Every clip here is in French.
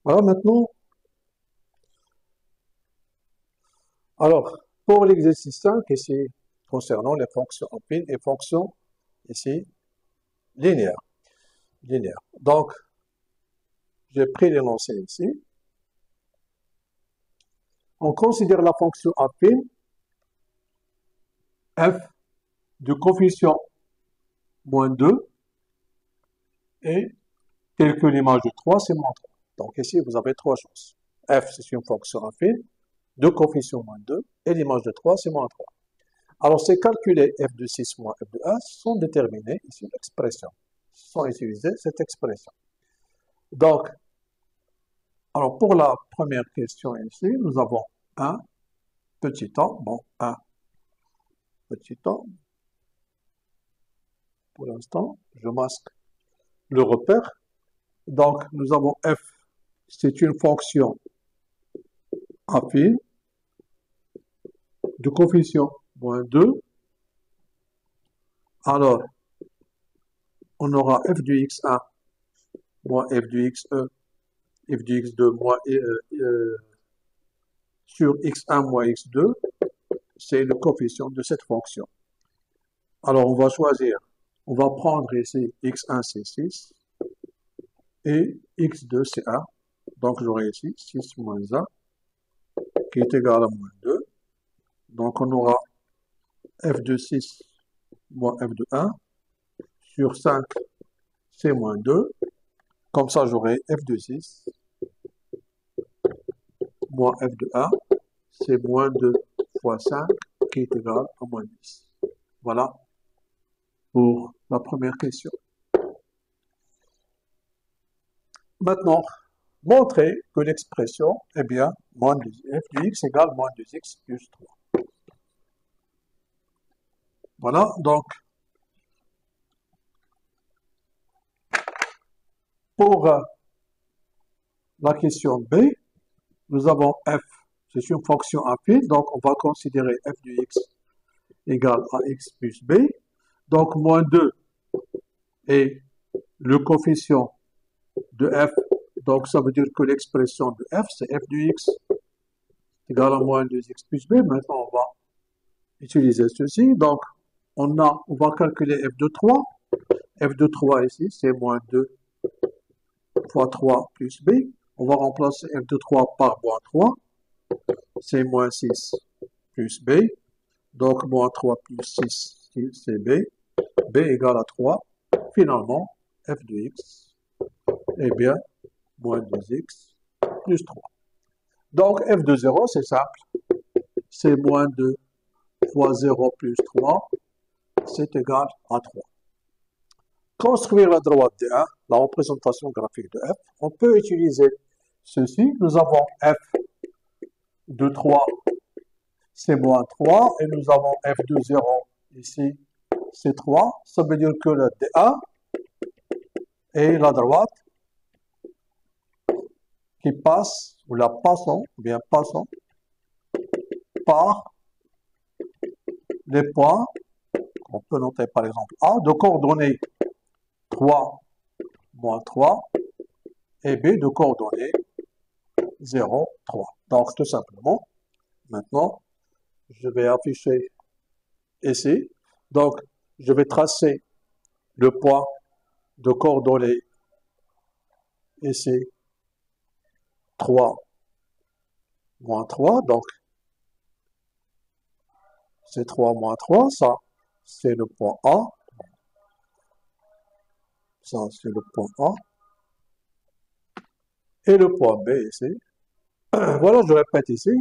Voilà, maintenant, alors, pour l'exercice 5, ici, concernant les fonctions affines et fonctions, ici, linéaires. Linéaires. Donc, j'ai pris l'énoncé ici. On considère la fonction affine f de coefficient moins 2 et calcule l'image de 3, c'est moins 3. Donc ici, vous avez trois choses. F, c'est une fonction affine, de coefficient moins 2, et l'image de 3, c'est moins 3. Alors, c'est calculer f de 6 moins f de 1 sont déterminés ici l'expression, sans utiliser cette expression. Donc, alors pour la première question ici, nous avons un petit temps, bon, un petit temps. Pour l'instant, je masque le repère. Donc, nous avons f, c'est une fonction affine de coefficient moins 2. Alors, on aura f de x1 moins f de xe, f de x2 moins, sur x1 moins x2, c'est le coefficient de cette fonction. Alors, on va choisir, on va prendre ici x1 c'est 6 et x2 c'est 1. Donc, j'aurai ici 6 moins 1 qui est égal à moins 2. Donc, on aura f de 6 moins f de 1 sur 5, c'est moins 2. Comme ça, j'aurai f de 6 moins f de 1, c'est moins 2 fois 5 qui est égal à moins 10. Voilà pour la première question. Maintenant, montrer que l'expression est bien moins 2, f de x égale moins 2x plus 3. Voilà, donc, pour la question B, nous avons f, c'est une fonction affine, donc on va considérer f de x égale à x plus b. Donc, moins 2 est le coefficient de f, donc ça veut dire que l'expression de f, c'est f de x égale à moins 2x plus b. Maintenant, on va utiliser ceci. Donc, on va calculer f de 3. f de 3 ici, c'est moins 2 fois 3 plus b. On va remplacer f de 3 par moins 3. C'est moins 6 plus b. Donc, moins 3 plus 6, c'est b. b égale à 3. Finalement, f de x est bien moins 2x plus 3. Donc, f de 0, c'est simple. C'est moins 2 fois 0 plus 3, c'est égal à 3. Construire la droite de 1, la représentation graphique de f, on peut utiliser ceci. Nous avons f de 3, c'est moins 3, et nous avons f de 0, ici, c'est 3. Ça veut dire que le D1 est la droite qui passe, ou la passant, ou bien passant, par les points, on peut noter par exemple A, de coordonnées 3, moins 3, et B de coordonnées 0, 3. Donc, tout simplement, maintenant, je vais afficher ici. Donc, je vais tracer le point de coordonnées ici, 3, moins 3. Donc, c'est 3 moins 3. Ça, c'est le point A. Ça, c'est le point A. Et le point B ici. Voilà, je répète ici.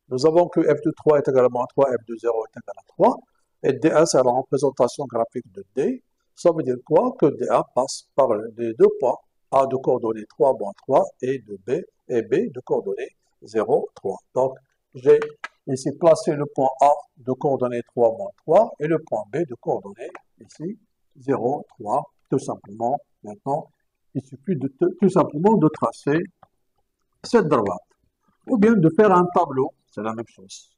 Nous avons que f de 3 est égal à moins 3, f de 0 est égal à 3. Et D1, c'est la représentation graphique de D. Ça veut dire quoi? Que D1 passe par les deux points A de coordonnées 3, moins 3 et de B, et B de coordonnées 0, 3. Donc, j'ai ici placé le point A de coordonnées 3, moins 3 et le point B de coordonnées ici 0, 3. Tout simplement, maintenant, il suffit tout simplement de tracer cette droite. Ou bien de faire un tableau, c'est la même chose.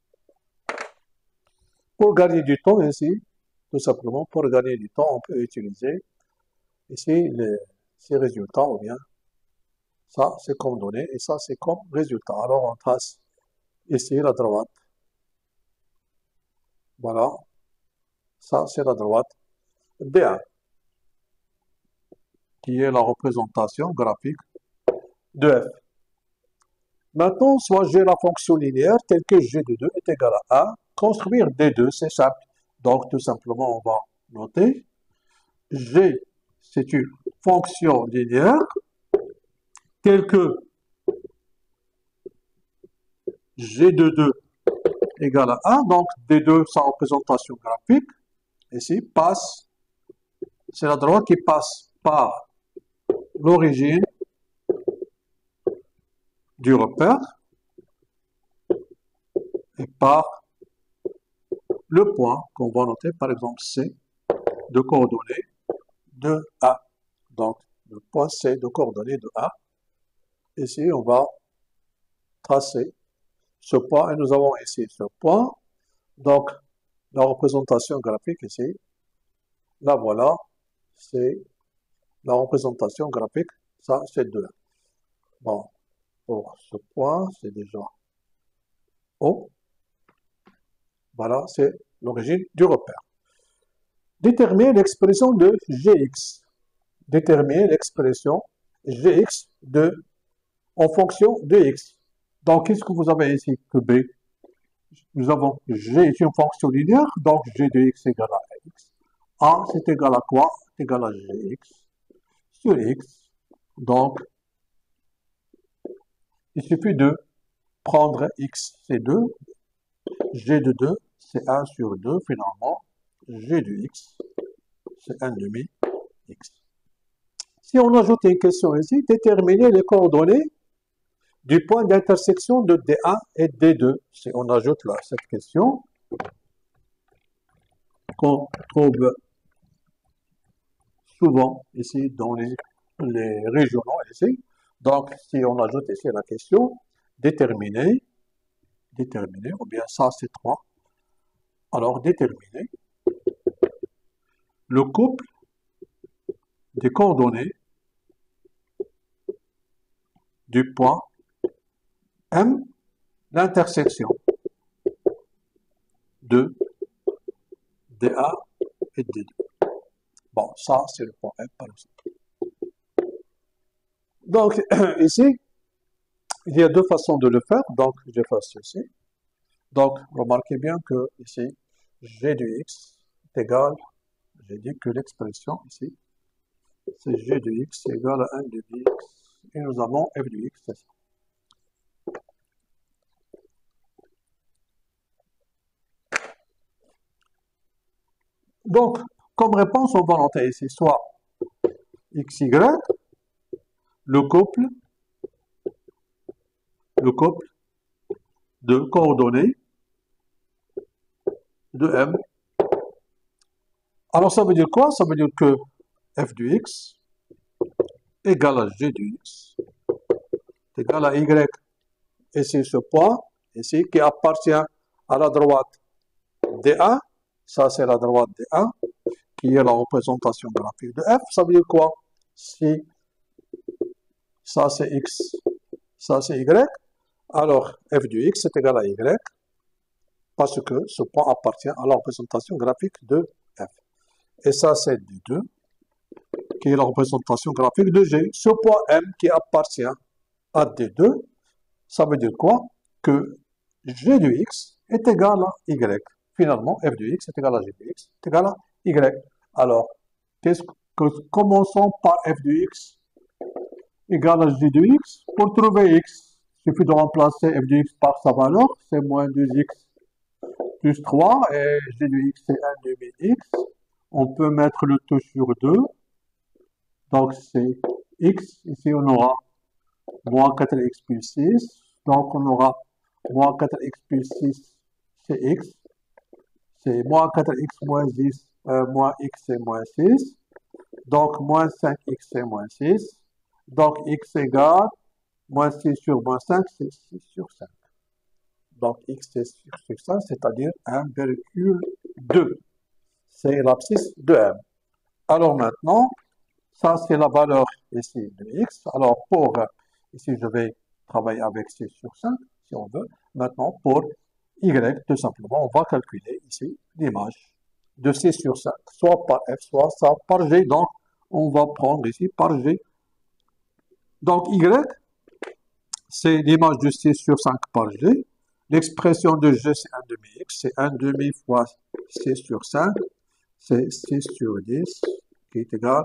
Pour gagner du temps ici, tout simplement, pour gagner du temps, on peut utiliser ici ces résultats ou bien Ça, c'est comme donnée et ça, c'est comme résultat. Alors, on trace ici la droite. Voilà. Ça, c'est la droite D1, qui est la représentation graphique de f. Maintenant, soit j'ai la fonction linéaire telle que g de 2 est égal à 1. Construire D2, c'est simple. Donc, tout simplement, on va noter g, c'est une fonction linéaire telle que g de 2 égale à 1. Donc, D2, sa représentation graphique, ici, passe, c'est la droite qui passe par l'origine du repère et par le point qu'on va noter, par exemple C, de coordonnées de A. Donc, le point C de coordonnées de A. Ici, on va tracer ce point et nous avons ici ce point. Donc, la représentation graphique ici, là voilà, c'est la représentation graphique, ça c'est 2. Bon, pour ce point, c'est déjà O. Voilà, c'est l'origine du repère. Déterminer l'expression de Gx. Déterminer l'expression Gx en fonction de x. Donc, qu'est-ce que vous avez ici que B? Nous avons G est une fonction linéaire, donc G de x égale à x. A, c'est égal à quoi? C'est égal à Gx sur x. Donc, il suffit de prendre x, c'est 2. G de 2, c'est 1 sur 2 finalement. G de x, c'est 1 demi x. Si on ajoute une question ici, déterminer les coordonnées du point d'intersection de D1 et D2. Si on ajoute là cette question, qu'on trouve souvent ici dans les régionaux ici. Donc, si on ajoute ici la question, déterminer, ou bien ça c'est 3. Alors, déterminer le couple des coordonnées du point M, l'intersection de D1 et D2. Bon, ça c'est le point M par exemple. Donc, ici, il y a deux façons de le faire. Donc, j'efface ceci. Donc, remarquez bien que ici, g de x est égal, j'ai dit que l'expression ici, c'est g de x égale à 1 de x, et nous avons f de x, c'est ça. Donc, comme réponse, on va noter ici soit xy, le couple de coordonnées de M. Alors, ça veut dire quoi? Ça veut dire que f de x égale à g de x est égal à y. Et c'est ce point ici qui appartient à la droite D1. Ça, c'est la droite D1 qui est la représentation graphique de f. Ça veut dire quoi? Si ça c'est x, ça c'est y, alors f de x est égal à y parce que ce point appartient à la représentation graphique de f. Et ça c'est D2 qui est la représentation graphique de g. Ce point M qui appartient à D2, ça veut dire quoi? Que g de x est égal à y. Finalement, f de x est égal à g de x est égal à y. Alors, commençons par f de x égale à g de x. Pour trouver x, il suffit de remplacer f de x par sa valeur, c'est moins 2x plus 3, et g de x c'est 1 demi x. On peut mettre le tout sur 2, donc c'est x, ici on aura moins 4x plus 6, donc on aura moins 4x plus 6, c'est x, c'est moins 4x moins 10, moins x c'est moins 6, donc moins 5x c'est moins 6, donc x égale moins 6 sur moins 5, c'est 6 sur 5. Donc x c'est 6 sur 5, c'est-à-dire 1,2. C'est l'abscisse de M. Alors maintenant, ça c'est la valeur ici de x. Alors pour Ici, je vais travailler avec 6 sur 5, si on veut. Maintenant, pour y, tout simplement, on va calculer ici l'image de 6 sur 5, soit par f, soit ça par g. Donc, on va prendre ici par g. Donc, y, c'est l'image de 6 sur 5 par g. L'expression de g, c'est 1 demi x, c'est 1 demi fois 6 sur 5, c'est 6 sur 10, qui est égal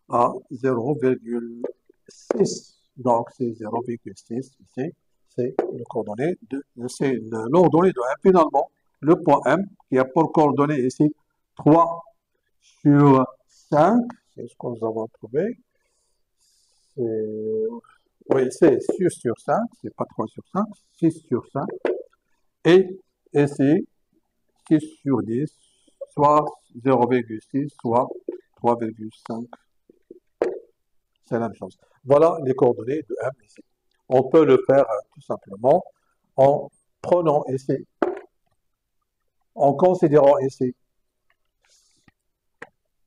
à 0,6. Donc, c'est 0,6 ici. C'est l'ordonnée de M. Finalement, le point M, qui a pour coordonnée ici 3 sur 5, c'est ce que nous avons trouvé. Oui, c'est 6 sur 5, c'est pas 3 sur 5, 6 sur 5. Et ici, 6 sur 10, soit 0,6, soit 3,5. C'est la même chose. Voilà les coordonnées de M ici. On peut le faire tout simplement en prenant ici, en considérant ici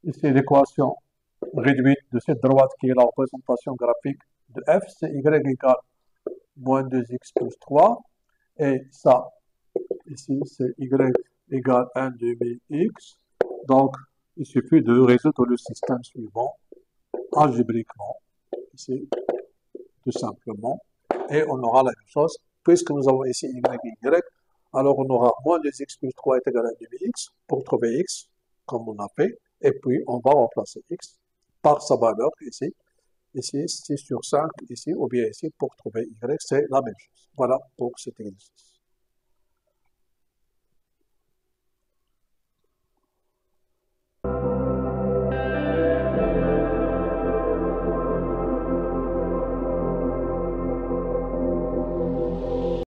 l'équation réduite de cette droite qui est la représentation graphique de f, c'est y égale moins 2x plus 3, et ça, ici, c'est y égale 1 demi x. Donc, il suffit de résoudre le système suivant algébriquement, ici, tout simplement, et on aura la même chose, puisque nous avons ici y, alors on aura moins 2x plus 3 est égal à 1 demi x, pour trouver x, comme on a fait, et puis on va remplacer x par sa valeur ici, 6 sur 5 ici, ou bien ici, pour trouver y, c'est la même chose. Voilà pour cet exercice.